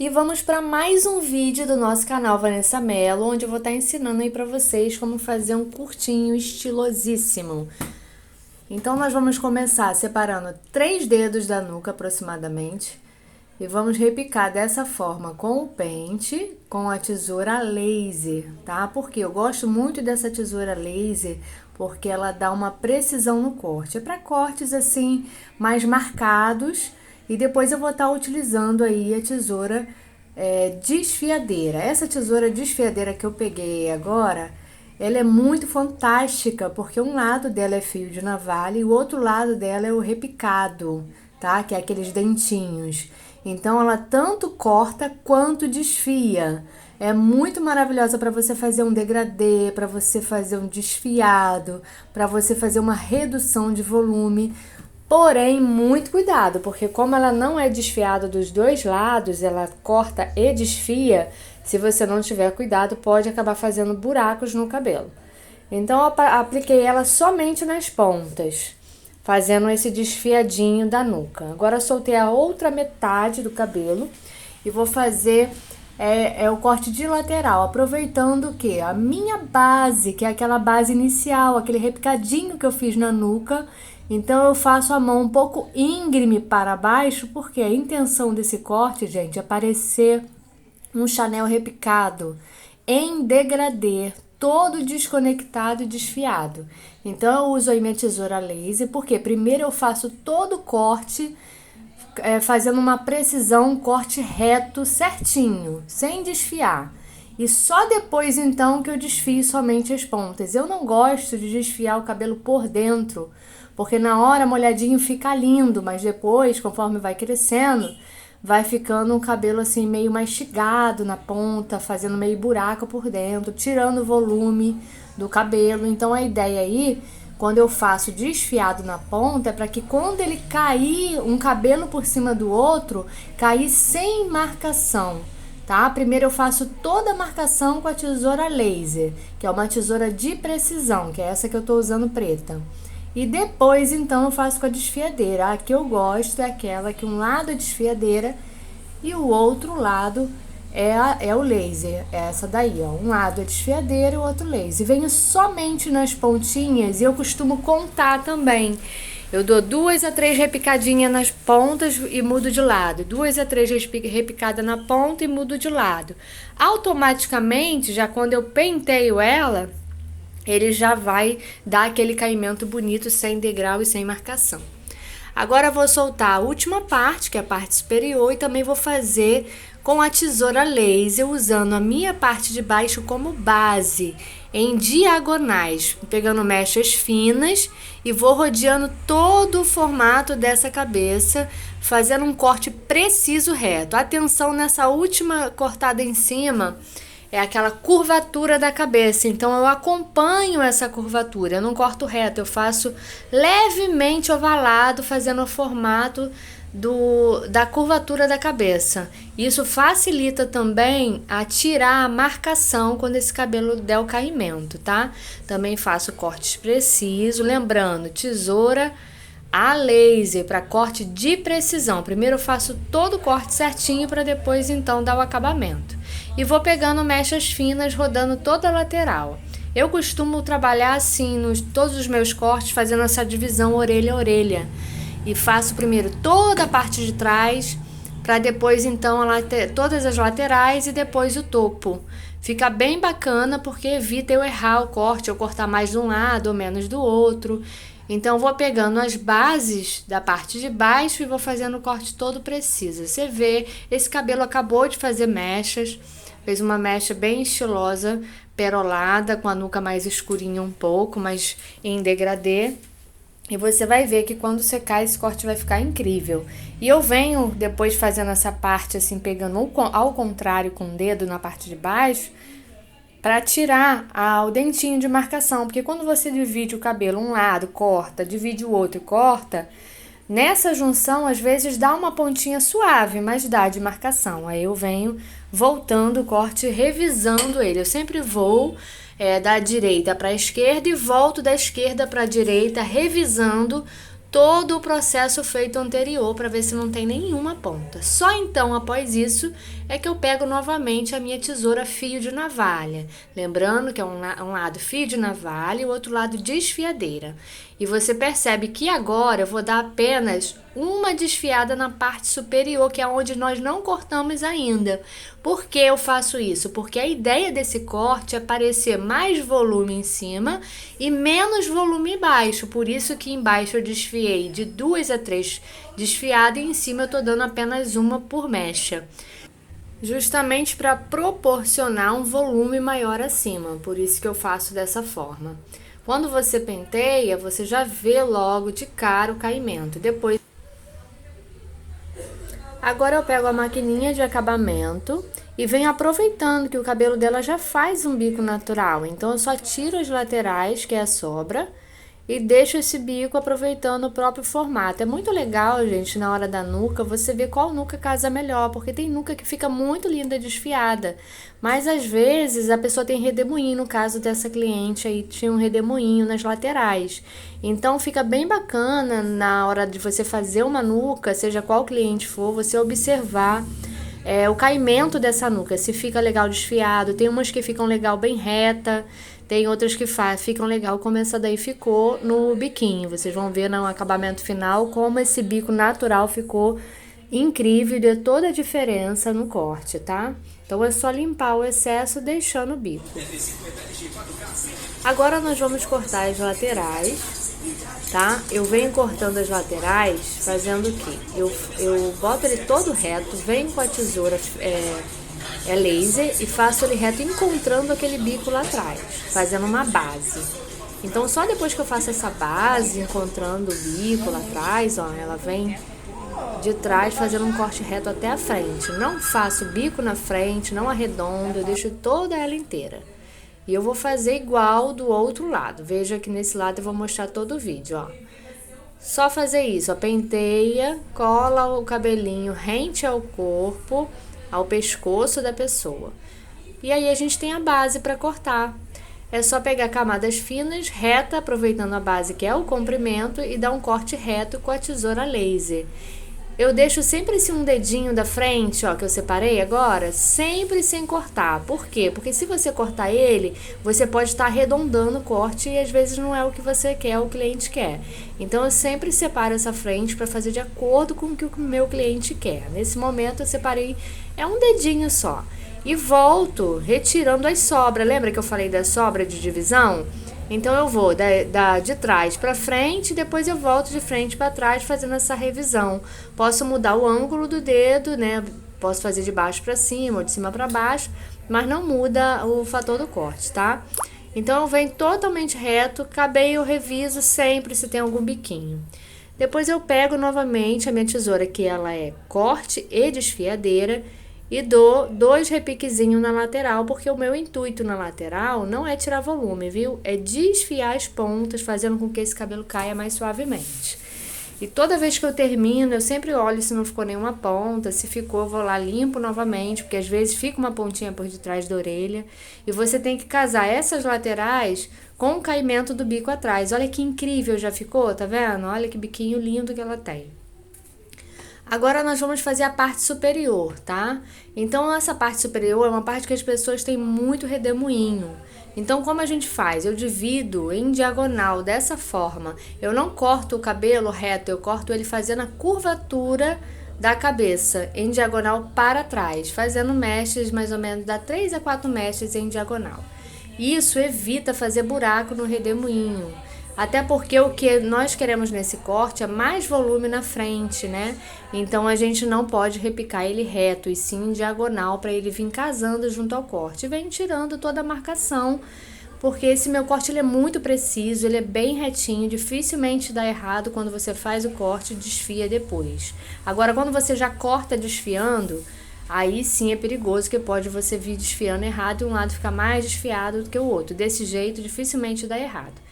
E vamos para mais um vídeo do nosso canal Vanessa Mello, onde eu vou estar ensinando aí para vocês como fazer um curtinho estilosíssimo. Então nós vamos começar separando 3 dedos da nuca aproximadamente e vamos repicar dessa forma com o pente, com a tesoura laser, tá? Porque eu gosto muito dessa tesoura laser porque ela dá uma precisão no corte. É para cortes assim mais marcados. E depois eu vou estar utilizando aí a tesoura desfiadeira. Essa tesoura desfiadeira que eu peguei agora, ela é muito fantástica, porque um lado dela é fio de navalha e o outro lado dela é o repicado, tá? Que é aqueles dentinhos. Então ela tanto corta quanto desfia. É muito maravilhosa para você fazer um degradê, para você fazer um desfiado, para você fazer uma redução de volume. Porém, muito cuidado, porque como ela não é desfiada dos dois lados, ela corta e desfia, se você não tiver cuidado, pode acabar fazendo buracos no cabelo. Então, eu apliquei ela somente nas pontas, fazendo esse desfiadinho da nuca. Agora, eu soltei a outra metade do cabelo e vou fazer o corte de lateral, aproveitando que a minha base, que é aquela base inicial, aquele repicadinho que eu fiz na nuca. Então eu faço a mão um pouco íngreme para baixo, porque a intenção desse corte, gente, é parecer um Chanel repicado em degradê, todo desconectado e desfiado. Então eu uso aí minha tesoura laser, porque primeiro eu faço todo o corte fazendo uma precisão, um corte reto certinho, sem desfiar. E só depois então que eu desfio somente as pontas. Eu não gosto de desfiar o cabelo por dentro, porque na hora molhadinho fica lindo, mas depois, conforme vai crescendo, vai ficando um cabelo assim meio mastigado na ponta, fazendo meio buraco por dentro, tirando o volume do cabelo. Então a ideia aí, quando eu faço desfiado na ponta, é para que quando ele cair um cabelo por cima do outro, cair sem marcação. Tá? Primeiro eu faço toda a marcação com a tesoura laser, que é uma tesoura de precisão, que é essa que eu tô usando preta. E depois, então, eu faço com a desfiadeira. A que eu gosto é aquela que um lado é desfiadeira e o outro lado é o laser. É essa daí, ó. Um lado é desfiadeira e o outro laser. Venho somente nas pontinhas e eu costumo contar também. Eu dou 2 a 3 repicadinhas nas pontas e mudo de lado. 2 a 3 repicadas na ponta e mudo de lado. Automaticamente, já quando eu penteio ela, ele já vai dar aquele caimento bonito, sem degrau e sem marcação. Agora eu vou soltar a última parte, que é a parte superior, e também vou fazer com a tesoura laser, usando a minha parte de baixo como base, em diagonais, pegando mechas finas e vou rodeando todo o formato dessa cabeça, fazendo um corte preciso reto. Atenção nessa última cortada em cima, é aquela curvatura da cabeça, então eu acompanho essa curvatura, eu não corto reto, eu faço levemente ovalado, fazendo o formato da curvatura da cabeça. Isso facilita também a tirar a marcação quando esse cabelo der o caimento, tá? Também faço cortes precisos, lembrando, tesoura a laser para corte de precisão. Primeiro eu faço todo o corte certinho para depois então dar o acabamento. E vou pegando mechas finas, rodando toda a lateral. Eu costumo trabalhar assim todos os meus cortes, fazendo essa divisão orelha a orelha. E faço primeiro toda a parte de trás, para depois então todas as laterais e depois o topo. Fica bem bacana porque evita eu errar o corte, eu cortar mais de um lado ou menos do outro. Então vou pegando as bases da parte de baixo e vou fazendo o corte todo preciso. Você vê, esse cabelo acabou de fazer mechas, fez uma mecha bem estilosa, perolada, com a nuca mais escurinha um pouco, mas em degradê. E você vai ver que quando secar esse corte vai ficar incrível. E eu venho depois fazendo essa parte assim, pegando ao contrário com o dedo na parte de baixo, para tirar o dentinho de marcação, porque quando você divide o cabelo um lado, corta, divide o outro e corta, nessa junção às vezes dá uma pontinha suave, mas dá de marcação. Aí eu venho voltando o corte, revisando ele. Eu sempre vou da direita para a esquerda e volto da esquerda para a direita, revisando todo o processo feito anterior para ver se não tem nenhuma ponta. Só então, após isso, é que eu pego novamente a minha tesoura fio de navalha. Lembrando que é um lado fio de navalha e o outro lado desfiadeira. E você percebe que agora eu vou dar apenas uma desfiada na parte superior, que é onde nós não cortamos ainda. Por que eu faço isso? Porque a ideia desse corte é parecer mais volume em cima e menos volume embaixo. Por isso que embaixo eu desfiei de 2 a 3 desfiadas e em cima eu tô dando apenas uma por mecha. Justamente para proporcionar um volume maior acima. Por isso que eu faço dessa forma. Quando você penteia, você já vê logo de cara o caimento. Depois, agora eu pego a maquininha de acabamento e venho aproveitando que o cabelo dela já faz um bico natural. Então eu só tiro as laterais, que é a sobra, e deixo esse bico aproveitando o próprio formato. É muito legal, gente, na hora da nuca, você ver qual nuca casa melhor, porque tem nuca que fica muito linda desfiada, mas às vezes a pessoa tem redemoinho, no caso dessa cliente aí, tinha um redemoinho nas laterais. Então fica bem bacana na hora de você fazer uma nuca, seja qual cliente for, você observar o caimento dessa nuca, se fica legal desfiado. Tem umas que ficam legal bem reta, tem outras que ficam legal como essa daí ficou no biquinho. Vocês vão ver no acabamento final como esse bico natural ficou incrível e deu toda a diferença no corte, tá? Então é só limpar o excesso deixando o bico. Agora nós vamos cortar as laterais, tá? Eu venho cortando as laterais fazendo o quê? Eu boto ele todo reto, venho com a tesoura laser e faço ele reto encontrando aquele bico lá atrás, fazendo uma base. Então só depois que eu faço essa base, encontrando o bico lá atrás, ó, ela vem de trás fazendo um corte reto até a frente. Não faço bico na frente, não arredondo, eu deixo toda ela inteira. E eu vou fazer igual do outro lado. Veja que nesse lado eu vou mostrar todo o vídeo, ó. Só fazer isso, ó, penteia, cola o cabelinho rente ao corpo, ao pescoço da pessoa. E aí a gente tem a base para cortar. É só pegar camadas finas, reta, aproveitando a base que é o comprimento, e dar um corte reto com a tesoura laser. Eu deixo sempre um dedinho da frente, ó, que eu separei agora, sempre sem cortar. Por quê? Porque se você cortar ele, você pode estar arredondando o corte e às vezes não é o que você quer, o cliente quer. Então eu sempre separo essa frente para fazer de acordo com o que o meu cliente quer. Nesse momento eu separei um dedinho só. E volto retirando as sobras. Lembra que eu falei da sobra de divisão? Então eu vou de trás para frente, depois eu volto de frente para trás fazendo essa revisão. Posso mudar o ângulo do dedo, né? Posso fazer de baixo para cima ou de cima para baixo, mas não muda o fator do corte, tá? Então eu venho totalmente reto, cabelo eu reviso sempre se tem algum biquinho. Depois eu pego novamente a minha tesoura, que ela é corte e desfiadeira, e dou 2 repiquezinhos na lateral, porque o meu intuito na lateral não é tirar volume, viu? É desfiar as pontas, fazendo com que esse cabelo caia mais suavemente. E toda vez que eu termino, eu sempre olho se não ficou nenhuma ponta. Se ficou, eu vou lá, limpo novamente, porque às vezes fica uma pontinha por detrás da orelha. E você tem que casar essas laterais com o caimento do bico atrás. Olha que incrível já ficou, tá vendo? Olha que biquinho lindo que ela tem. Agora nós vamos fazer a parte superior, tá? Então essa parte superior é uma parte que as pessoas têm muito redemoinho. Então como a gente faz? Eu divido em diagonal dessa forma. Eu não corto o cabelo reto, eu corto ele fazendo a curvatura da cabeça em diagonal para trás, fazendo mechas mais ou menos, dá 3 a 4 mechas em diagonal. Isso evita fazer buraco no redemoinho. Até porque o que nós queremos nesse corte é mais volume na frente, né? Então a gente não pode repicar ele reto, e sim diagonal, para ele vir casando junto ao corte. E vem tirando toda a marcação, porque esse meu corte ele é muito preciso, ele é bem retinho, dificilmente dá errado quando você faz o corte e desfia depois. Agora, quando você já corta desfiando, aí sim é perigoso, que pode você vir desfiando errado e um lado ficar mais desfiado do que o outro. Desse jeito, dificilmente dá errado.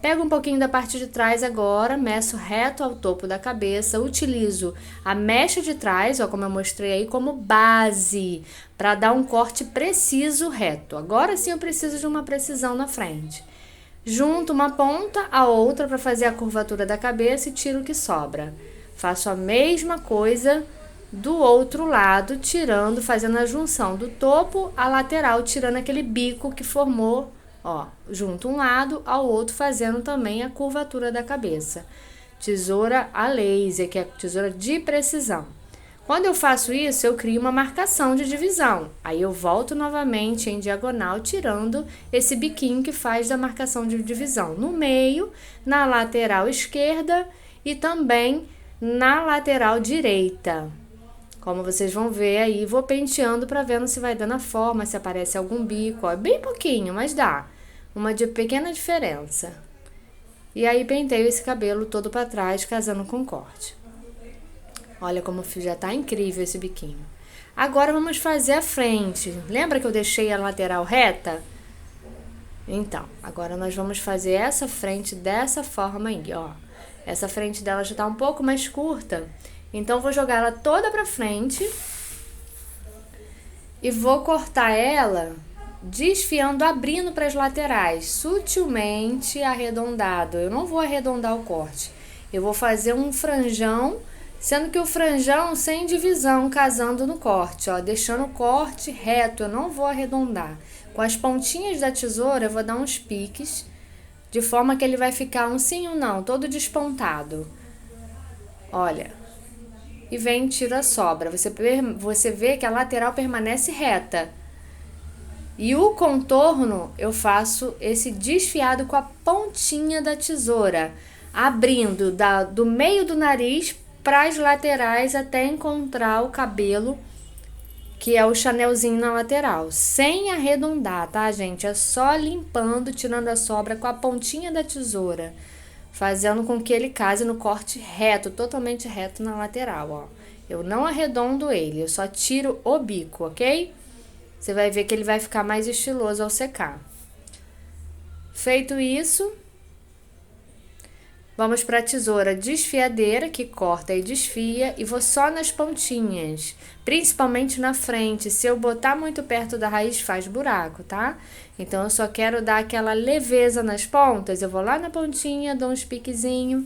Pego um pouquinho da parte de trás agora, meço reto ao topo da cabeça, utilizo a mecha de trás, ó, como eu mostrei aí, como base, para dar um corte preciso reto. Agora sim eu preciso de uma precisão na frente. Junto uma ponta à outra para fazer a curvatura da cabeça e tiro o que sobra. Faço a mesma coisa do outro lado, tirando, fazendo a junção do topo à lateral, tirando aquele bico que formou, ó, junto um lado ao outro, fazendo também a curvatura da cabeça. Tesoura a laser, que é tesoura de precisão. Quando eu faço isso, eu crio uma marcação de divisão. Aí eu volto novamente em diagonal, tirando esse biquinho que faz da marcação de divisão. No meio, na lateral esquerda e também na lateral direita. Como vocês vão ver aí, vou penteando para vendo se vai dando a forma, se aparece algum bico. Ó, bem pouquinho, mas dá. Uma pequena diferença. E aí penteio esse cabelo todo para trás, casando com o corte. Olha como já tá incrível esse biquinho. Agora vamos fazer a frente. Lembra que eu deixei a lateral reta? Então, agora nós vamos fazer essa frente dessa forma aí, ó. Essa frente dela já tá um pouco mais curta. Então, eu vou jogar ela toda pra frente. E vou cortar ela desfiando, abrindo para as laterais, sutilmente arredondado. Eu não vou arredondar o corte. Eu vou fazer um franjão, sendo que o franjão sem divisão, casando no corte, ó, deixando o corte reto, eu não vou arredondar. Com as pontinhas da tesoura, eu vou dar uns piques, de forma que ele vai ficar um sim ou não, todo despontado. Olha, e vem e tiro a sobra. Você vê que a lateral permanece reta. E o contorno, eu faço esse desfiado com a pontinha da tesoura, abrindo do meio do nariz para as laterais até encontrar o cabelo, que é o chanelzinho na lateral, sem arredondar, tá, gente? É só limpando, tirando a sobra com a pontinha da tesoura, fazendo com que ele case no corte reto, totalmente reto na lateral, ó. Eu não arredondo ele, eu só tiro o bico, ok? Você vai ver que ele vai ficar mais estiloso ao secar. Feito isso, vamos para a tesoura desfiadeira, que corta e desfia, e vou só nas pontinhas, principalmente na frente. Se eu botar muito perto da raiz, faz buraco, tá? Então, eu só quero dar aquela leveza nas pontas. Eu vou lá na pontinha, dou uns piquezinhos,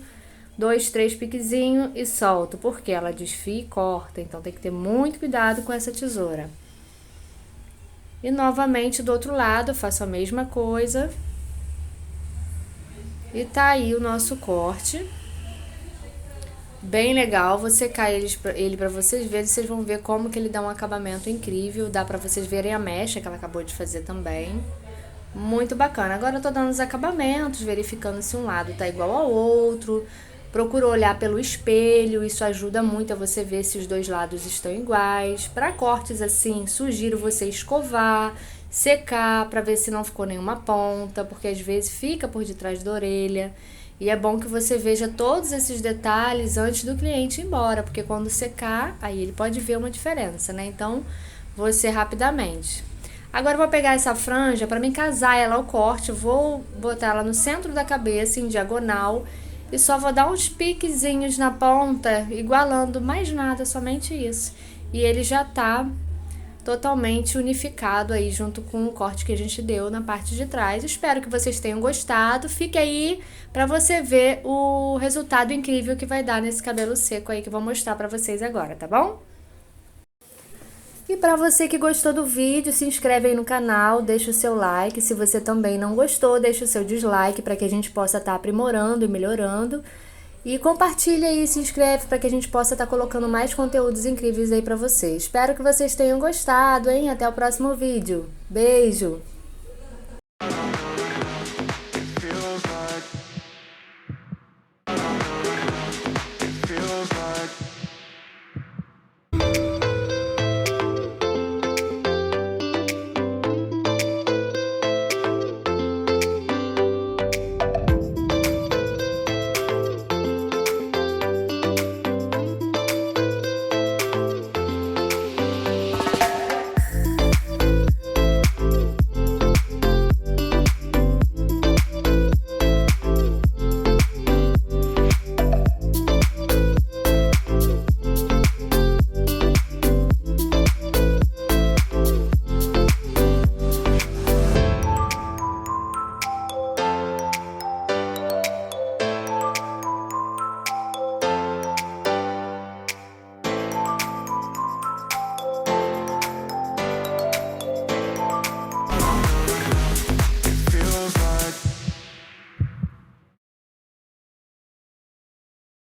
2, 3 piquezinhos e solto, porque ela desfia e corta. Então, tem que ter muito cuidado com essa tesoura. E novamente do outro lado, eu faço a mesma coisa. E tá aí o nosso corte. Bem legal, vou secar ele pra vocês verem, vocês vão ver como que ele dá um acabamento incrível. Dá pra vocês verem a mecha que ela acabou de fazer também. Muito bacana. Agora eu tô dando os acabamentos, verificando se um lado tá igual ao outro. Procuro olhar pelo espelho, isso ajuda muito a você ver se os dois lados estão iguais. Para cortes assim, sugiro você escovar, secar, para ver se não ficou nenhuma ponta, porque às vezes fica por detrás da orelha. E é bom que você veja todos esses detalhes antes do cliente ir embora, porque quando secar, aí ele pode ver uma diferença, né? Então, você rapidamente. Agora eu vou pegar essa franja para me casar ela ao corte, vou botar ela no centro da cabeça, em diagonal, e só vou dar uns piquezinhos na ponta, igualando, mais nada, somente isso. E ele já tá totalmente unificado aí junto com o corte que a gente deu na parte de trás. Espero que vocês tenham gostado. Fique aí para você ver o resultado incrível que vai dar nesse cabelo seco aí que eu vou mostrar para vocês agora, tá bom? E para você que gostou do vídeo, se inscreve aí no canal, deixa o seu like. Se você também não gostou, deixa o seu dislike para que a gente possa estar aprimorando e melhorando. E compartilha aí, se inscreve para que a gente possa estar colocando mais conteúdos incríveis aí para vocês. Espero que vocês tenham gostado, hein? Até o próximo vídeo. Beijo!